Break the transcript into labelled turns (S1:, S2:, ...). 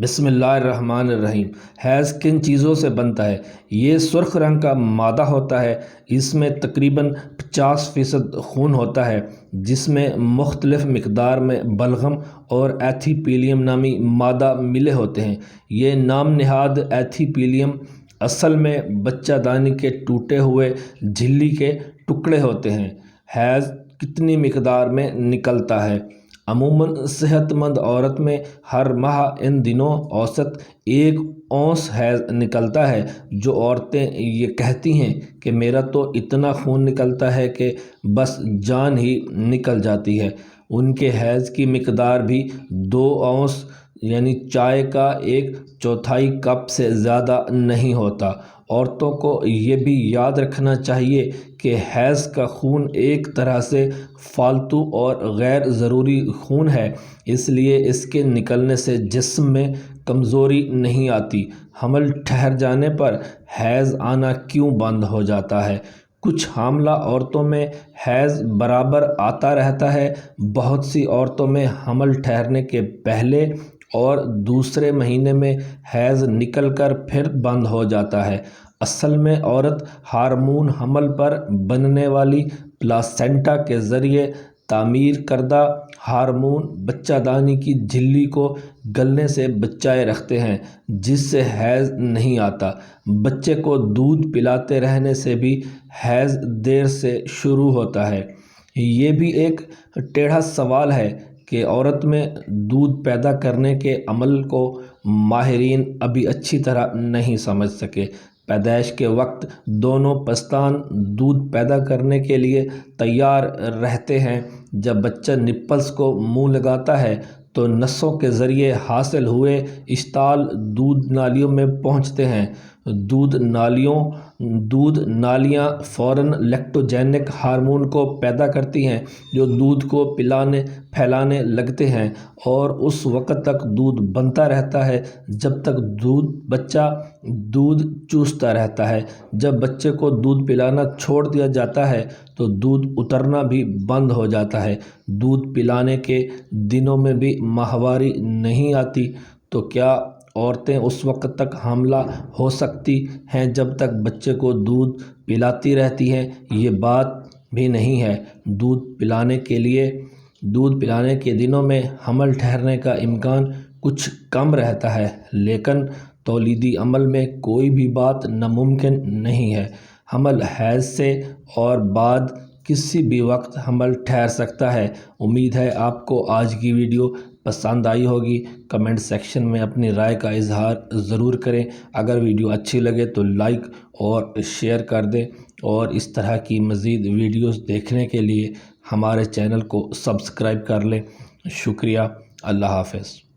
S1: بسم اللہ الرحمن الرحیم۔ حیض کن چیزوں سے بنتا ہے؟ یہ سرخ رنگ کا مادہ ہوتا ہے۔ اس میں تقریباً 50% خون ہوتا ہے، جس میں مختلف مقدار میں بلغم اور ایتھیپیلیم نامی مادہ ملے ہوتے ہیں۔ یہ نام نہاد ایتھیپیلیم اصل میں بچہ دانی کے ٹوٹے ہوئے جھلی کے ٹکڑے ہوتے ہیں۔ حیض کتنی مقدار میں نکلتا ہے؟ عموماً صحت مند عورت میں ہر ماہ ان دنوں اوسط 1 اونس حیض نکلتا ہے۔ جو عورتیں یہ کہتی ہیں کہ میرا تو اتنا خون نکلتا ہے کہ بس جان ہی نکل جاتی ہے، ان کے حیض کی مقدار بھی 2 اونس یعنی چائے کا 1/4 کپ سے زیادہ نہیں ہوتا۔ عورتوں کو یہ بھی یاد رکھنا چاہیے کہ حیض کا خون ایک طرح سے فالتو اور غیر ضروری خون ہے، اس لیے اس کے نکلنے سے جسم میں کمزوری نہیں آتی۔ حمل ٹھہر جانے پر حیض آنا کیوں بند ہو جاتا ہے؟ کچھ حاملہ عورتوں میں حیض برابر آتا رہتا ہے۔ بہت سی عورتوں میں حمل ٹھہرنے کے پہلے اور دوسرے مہینے میں حیض نکل کر پھر بند ہو جاتا ہے۔ اصل میں عورت ہارمون حمل پر بننے والی پلاسینٹا کے ذریعے تعمیر کردہ ہارمون بچہ دانی کی جھلی کو گلنے سے بچائے رکھتے ہیں، جس سے حیض نہیں آتا۔ بچے کو دودھ پلاتے رہنے سے بھی حیض دیر سے شروع ہوتا ہے۔ یہ بھی ایک ٹیڑھا سوال ہے کہ عورت میں دودھ پیدا کرنے کے عمل کو ماہرین ابھی اچھی طرح نہیں سمجھ سکے۔ پیدائش کے وقت دونوں پستان دودھ پیدا کرنے کے لیے تیار رہتے ہیں۔ جب بچہ نپلس کو منہ لگاتا ہے تو نسوں کے ذریعے حاصل ہوئے اشتعال دودھ نالیوں میں پہنچتے ہیں۔ دودھ نالیاں فوراً لیکٹوجینک ہارمون کو پیدا کرتی ہیں، جو دودھ کو پھیلانے لگتے ہیں، اور اس وقت تک دودھ بنتا رہتا ہے جب تک بچہ دودھ چوستا رہتا ہے۔ جب بچے کو دودھ پلانا چھوڑ دیا جاتا ہے تو دودھ اترنا بھی بند ہو جاتا ہے۔ دودھ پلانے کے دنوں میں بھی ماہواری نہیں آتی تو کیا عورتیں اس وقت تک حاملہ ہو سکتی ہیں جب تک بچے کو دودھ پلاتی رہتی ہیں؟ یہ بات بھی نہیں ہے۔ دودھ پلانے کے دنوں میں حمل ٹھہرنے کا امکان کچھ کم رہتا ہے، لیکن تولیدی عمل میں کوئی بھی بات ناممکن نہیں ہے۔ حمل حیض سے اور بعد کسی بھی وقت حمل ٹھہر سکتا ہے۔ امید ہے آپ کو آج کی ویڈیو پسند آئی ہوگی۔ کمنٹ سیکشن میں اپنی رائے کا اظہار ضرور کریں۔ اگر ویڈیو اچھی لگے تو لائک اور شیئر کر دیں، اور اس طرح کی مزید ویڈیوز دیکھنے کے لیے ہمارے چینل کو سبسکرائب کر لیں۔ شکریہ۔ اللہ حافظ۔